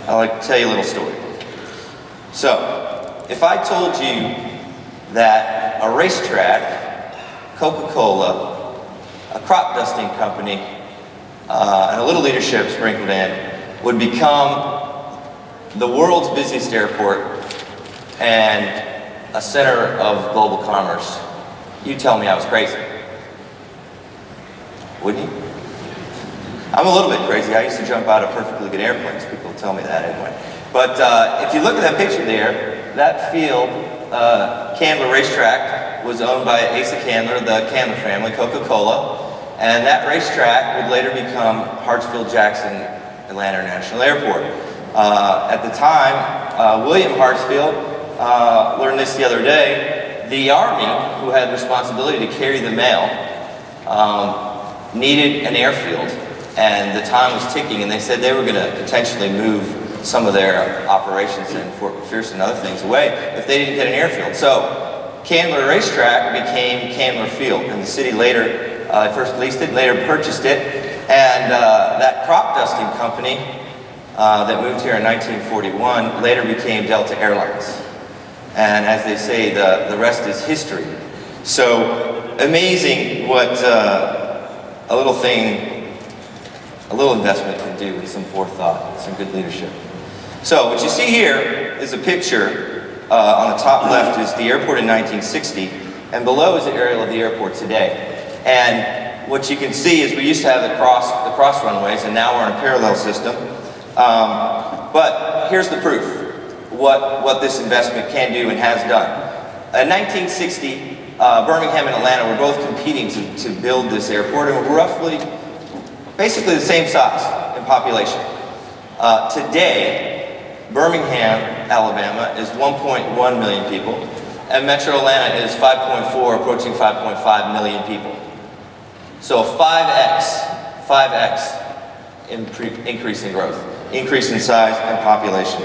I'd like to tell you a little story. So, if I told you that a racetrack, Coca-Cola, a crop dusting company, and a little leadership sprinkled in, would become the world's busiest airport and a center of global commerce, you tell me I was crazy. Wouldn't you? I'm a little bit crazy. I used to jump out of perfectly good airplanes. People tell me that anyway. But if you look at that picture there, that field, Candler Racetrack, was owned by Asa Candler, the Candler family, Coca-Cola, and that racetrack would later become Hartsfield-Jackson Atlanta International Airport. At the time, William Hartsfield learned this the other day. The Army, who had responsibility to carry the mail, needed an airfield, and the time was ticking, and they said they were going to potentially move some of their operations in Fort McPherson and other things away if they didn't get an airfield. So Candler Racetrack became Candler Field, and the city later first leased it, later purchased it, and that crop dusting company that moved here in 1941 later became Delta Airlines. And as they say, the rest is history. So amazing what a little thing, a little investment can do with some forethought, some good leadership. So what you see here is a picture. On the top left is the airport in 1960, and below is the aerial of the airport today. And what you can see is we used to have the cross runways, and now we're in a parallel system. But here's the proof. What this investment can do and has done. In 1960, Birmingham and Atlanta were both competing to build this airport, and were roughly, basically the same size in population. Today, Birmingham, Alabama is 1.1 million people, and Metro Atlanta is 5.4, approaching 5.5 million people. So a 5x increase in growth, increase in size and population.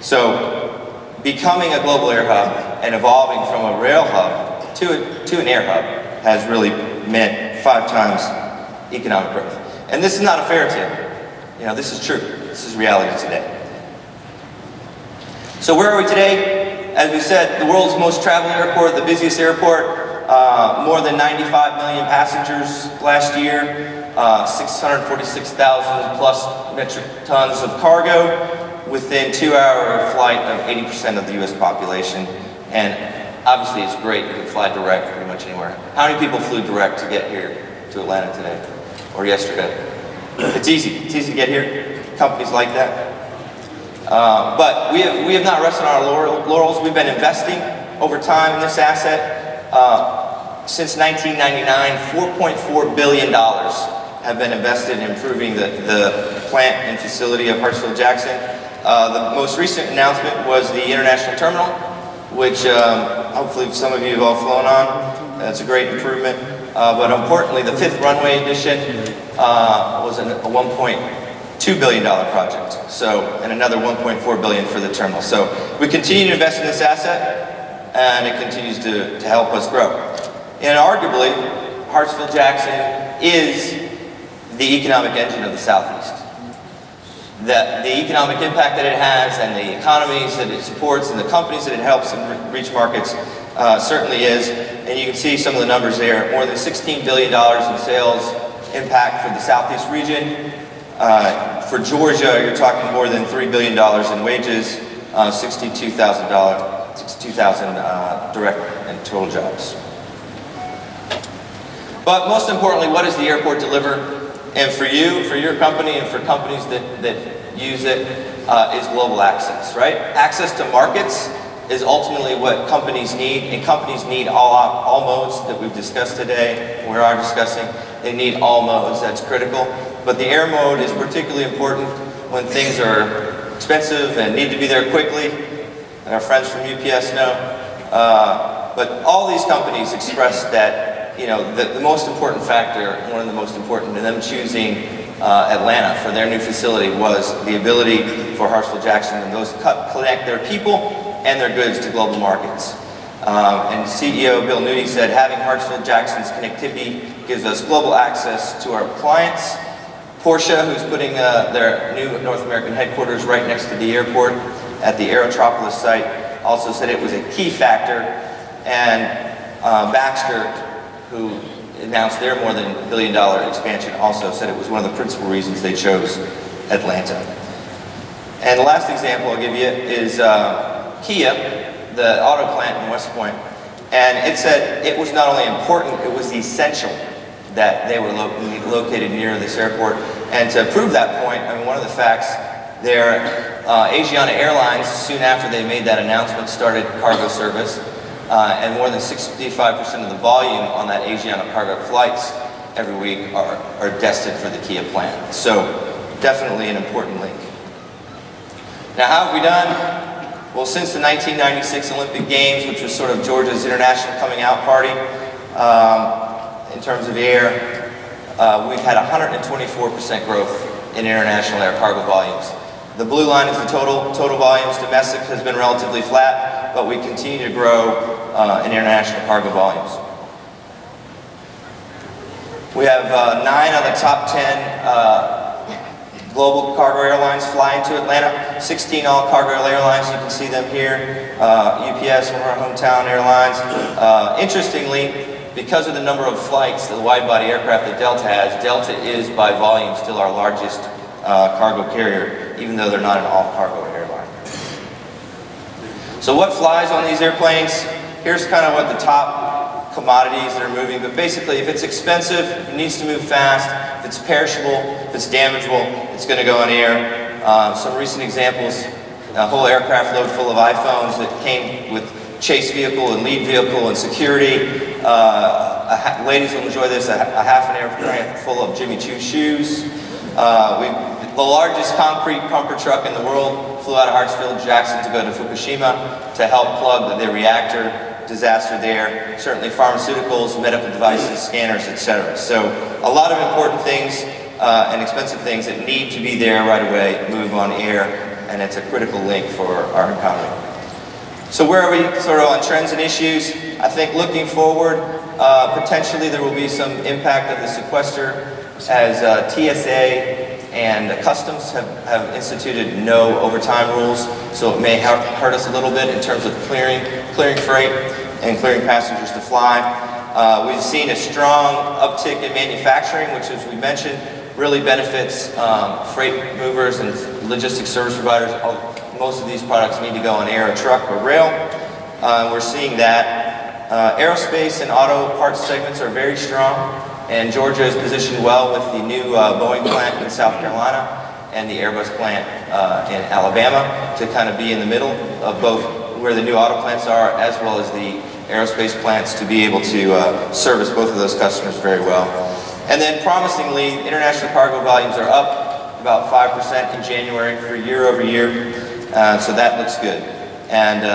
So becoming a global air hub and evolving from a rail hub to an air hub has really meant 5 times economic growth. And this is not a fairy tale. You know, this is true. This is reality today. So where are we today? As we said, the world's most traveled airport, the busiest airport, more than 95 million passengers last year, 646,000 plus metric tons of cargo, within 2-hour flight of 80% of the US population. And obviously it's great, you can fly direct pretty much anywhere. How many people flew direct to get here to Atlanta today, or yesterday? It's easy to get here, companies like that. But we have not rested on our laurels. We've been investing over time in this asset. Since 1999, $4.4 billion have been invested in improving the plant and facility of Hartsfield-Jackson. The most recent announcement was the international terminal, which hopefully some of you have all flown on. That's a great improvement. But importantly, the 5th runway addition was a $1.2 billion project. So, and another $1.4 billion for the terminal. So we continue to invest in this asset, and it continues to help us grow. And arguably, Hartsfield-Jackson is the economic engine of the Southeast. The economic impact that it has, and the economies that it supports, and the companies that it helps and reach markets certainly is. And you can see some of the numbers there. More than $16 billion in sales impact for the Southeast region. For Georgia, you're talking more than $3 billion in wages, 62,000 direct and total jobs. But most importantly, what does the airport deliver? And for you, for your company, and for companies that use it, is global access, right? Access to markets is ultimately what companies need, and companies need all modes that we've discussed today, we are discussing. They need all modes, that's critical. But the air mode is particularly important when things are expensive and need to be there quickly, and our friends from UPS know. But all these companies express that, you know, the most important factor, one of the most important in them choosing Atlanta for their new facility was the ability for Hartsfield-Jackson and those connect their people and their goods to global markets. And CEO Bill Nudie said, having Hartsfield-Jackson's connectivity gives us global access to our clients, Porsche, who's putting their new North American headquarters right next to the airport at the Aerotropolis site, also said it was a key factor. And Baxter, who announced their more than $1 billion expansion, also said it was one of the principal reasons they chose Atlanta. And the last example I'll give you is Kia, the auto plant in West Point. And it said it was not only important, it was essential that they were located near this airport. And to prove that point, I mean, one of the facts there, Asiana Airlines, soon after they made that announcement, started cargo service. And more than 65% of the volume on that Asiana cargo flights every week are destined for the Kia plant. So definitely an important link. Now, how have we done? Well, since the 1996 Olympic Games, which was sort of Georgia's international coming out party, in terms of air, we've had 124% growth in international air cargo volumes. The blue line is the total volumes. Domestic has been relatively flat, but we continue to grow in international cargo volumes. We have 9 of the top 10 global cargo airlines fly into Atlanta. 16 all-cargo airlines, you can see them here. UPS, one of our hometown airlines. Interestingly, because of the number of flights, the wide-body aircraft that Delta has, Delta is by volume still our largest cargo carrier, even though they're not an all-cargo airline. So what flies on these airplanes? Here's kind of what the top commodities that are moving, but basically if it's expensive, it needs to move fast. If it's perishable, if it's damageable, it's going to go in air. Some recent examples, a whole aircraft load full of iPhones that came with chase vehicle and lead vehicle and security. Ladies will enjoy this, a half an aircraft full of Jimmy Choo shoes. The largest concrete pumper truck in the world flew out of Hartsfield-Jackson to go to Fukushima to help plug the reactor disaster there. Certainly pharmaceuticals, medical devices, scanners, etc. So a lot of important things and expensive things that need to be there right away, move on air, and it's a critical link for our economy. So where are we sort of on trends and issues? I think looking forward, potentially there will be some impact of the sequester as TSA and Customs have instituted no overtime rules, so it may hurt us a little bit in terms of clearing freight and clearing passengers to fly. We've seen a strong uptick in manufacturing, which, as we mentioned, really benefits freight movers and logistics service providers. Most of these products need to go on air, or truck, or rail. We're seeing that. Aerospace and auto parts segments are very strong. And Georgia is positioned well with the new Boeing plant in South Carolina and the Airbus plant in Alabama to kind of be in the middle of both where the new auto plants are as well as the aerospace plants to be able to service both of those customers very well. And then promisingly, international cargo volumes are up about 5% in January for year over year, so that looks good. And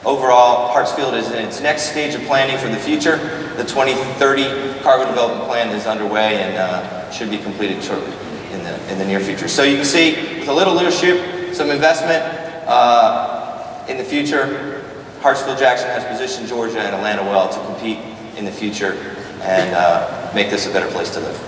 overall, Hartsfield is in its next stage of planning for the future. The 2030 cargo development plan is underway and should be completed shortly in the near future. So you can see, with a little leadership, some investment in the future, Hartsfield-Jackson has positioned Georgia and Atlanta well to compete in the future and make this a better place to live.